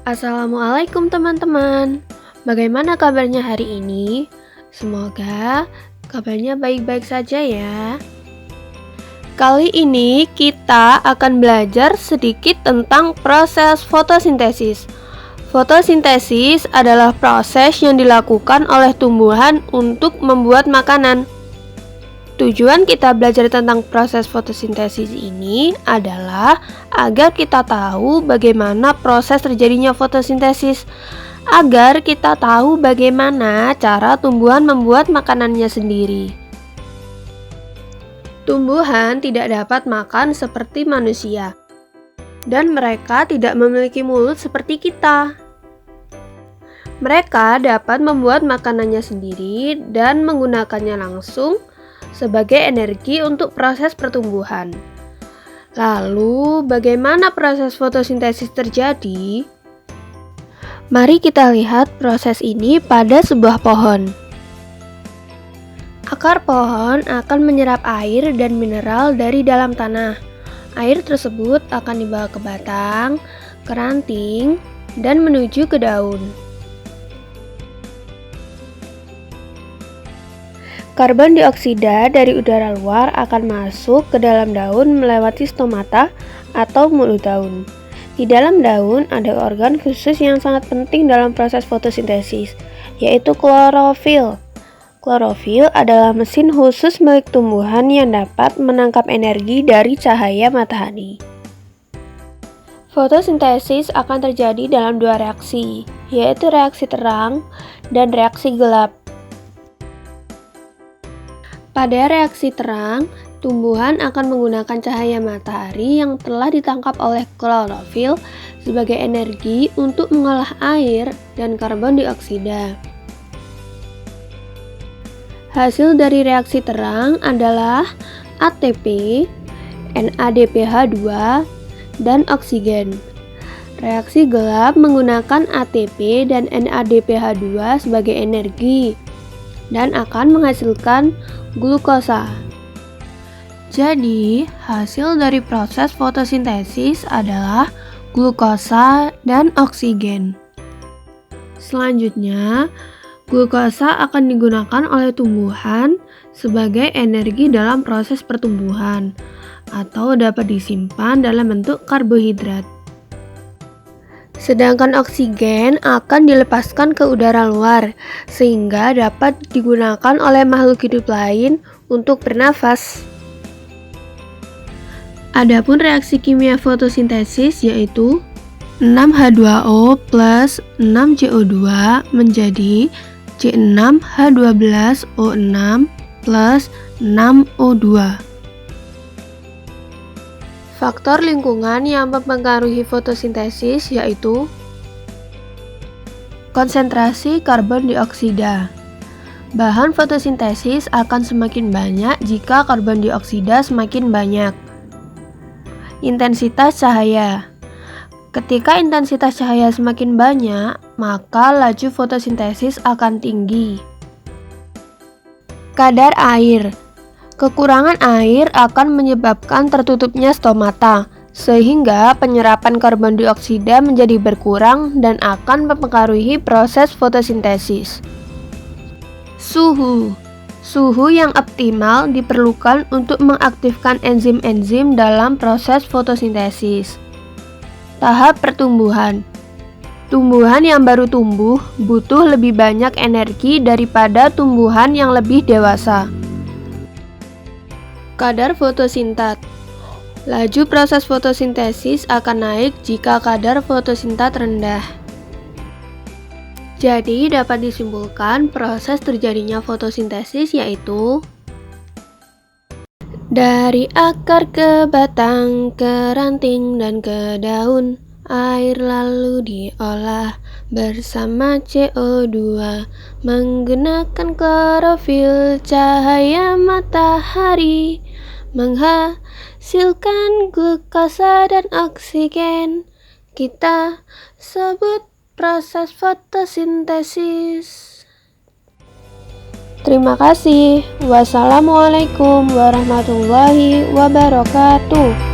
Assalamualaikum teman-teman. Bagaimana kabarnya hari ini? Semoga kabarnya baik-baik saja ya. Kali ini kita akan belajar sedikit tentang proses fotosintesis. Fotosintesis adalah proses yang dilakukan oleh tumbuhan untuk membuat makanan. Tujuan kita belajar tentang proses fotosintesis ini adalah agar kita tahu bagaimana proses terjadinya fotosintesis, agar kita tahu bagaimana cara tumbuhan membuat makanannya sendiri. Tumbuhan tidak dapat makan seperti manusia, dan mereka tidak memiliki mulut seperti kita. Mereka dapat membuat makanannya sendiri dan menggunakannya langsung sebagai energi untuk proses pertumbuhan. Lalu, bagaimana proses fotosintesis terjadi? Mari kita lihat proses ini pada sebuah pohon. Akar pohon akan menyerap air dan mineral dari dalam tanah. Air tersebut akan dibawa ke batang, ke ranting, dan menuju ke daun. Karbon dioksida dari udara luar akan masuk ke dalam daun melewati stomata atau mulut daun. Di dalam daun ada organ khusus yang sangat penting dalam proses fotosintesis, yaitu klorofil. Klorofil adalah mesin khusus milik tumbuhan yang dapat menangkap energi dari cahaya matahari. Fotosintesis akan terjadi dalam dua reaksi, yaitu reaksi terang dan reaksi gelap. Pada reaksi terang, tumbuhan akan menggunakan cahaya matahari yang telah ditangkap oleh klorofil sebagai energi untuk mengolah air dan karbon dioksida. Hasil dari reaksi terang adalah ATP, NADPH2, dan oksigen. Reaksi gelap menggunakan ATP dan NADPH2 sebagai energi dan akan menghasilkan glukosa. Jadi, hasil dari proses fotosintesis adalah glukosa dan oksigen. Selanjutnya, glukosa akan digunakan oleh tumbuhan sebagai energi dalam proses pertumbuhan atau dapat disimpan dalam bentuk karbohidrat. Sedangkan oksigen akan dilepaskan ke udara luar, sehingga dapat digunakan oleh makhluk hidup lain untuk bernafas. Adapun reaksi kimia fotosintesis yaitu 6H2O plus 6CO2 menjadi C6H12O6 plus 6O2. Faktor lingkungan yang mempengaruhi fotosintesis yaitu konsentrasi karbon dioksida. Bahan fotosintesis akan semakin banyak jika karbon dioksida semakin banyak. Intensitas cahaya. Ketika intensitas cahaya semakin banyak, maka laju fotosintesis akan tinggi. Kadar air. Kekurangan air akan menyebabkan tertutupnya stomata, sehingga penyerapan karbon dioksida menjadi berkurang dan akan mempengaruhi proses fotosintesis. Suhu. Suhu yang optimal diperlukan untuk mengaktifkan enzim-enzim dalam proses fotosintesis. Tahap pertumbuhan. Tumbuhan yang baru tumbuh butuh lebih banyak energi daripada tumbuhan yang lebih dewasa. Kadar fotosintat. Laju proses fotosintesis akan naik jika kadar fotosintat rendah. Jadi dapat disimpulkan proses terjadinya fotosintesis yaitu dari akar ke batang, ke ranting dan ke daun, air lalu diolah bersama CO2 menggunakan klorofil cahaya matahari menghasilkan glukosa dan oksigen. Kita sebut proses fotosintesis. Terima kasih. Wassalamualaikum warahmatullahi wabarakatuh.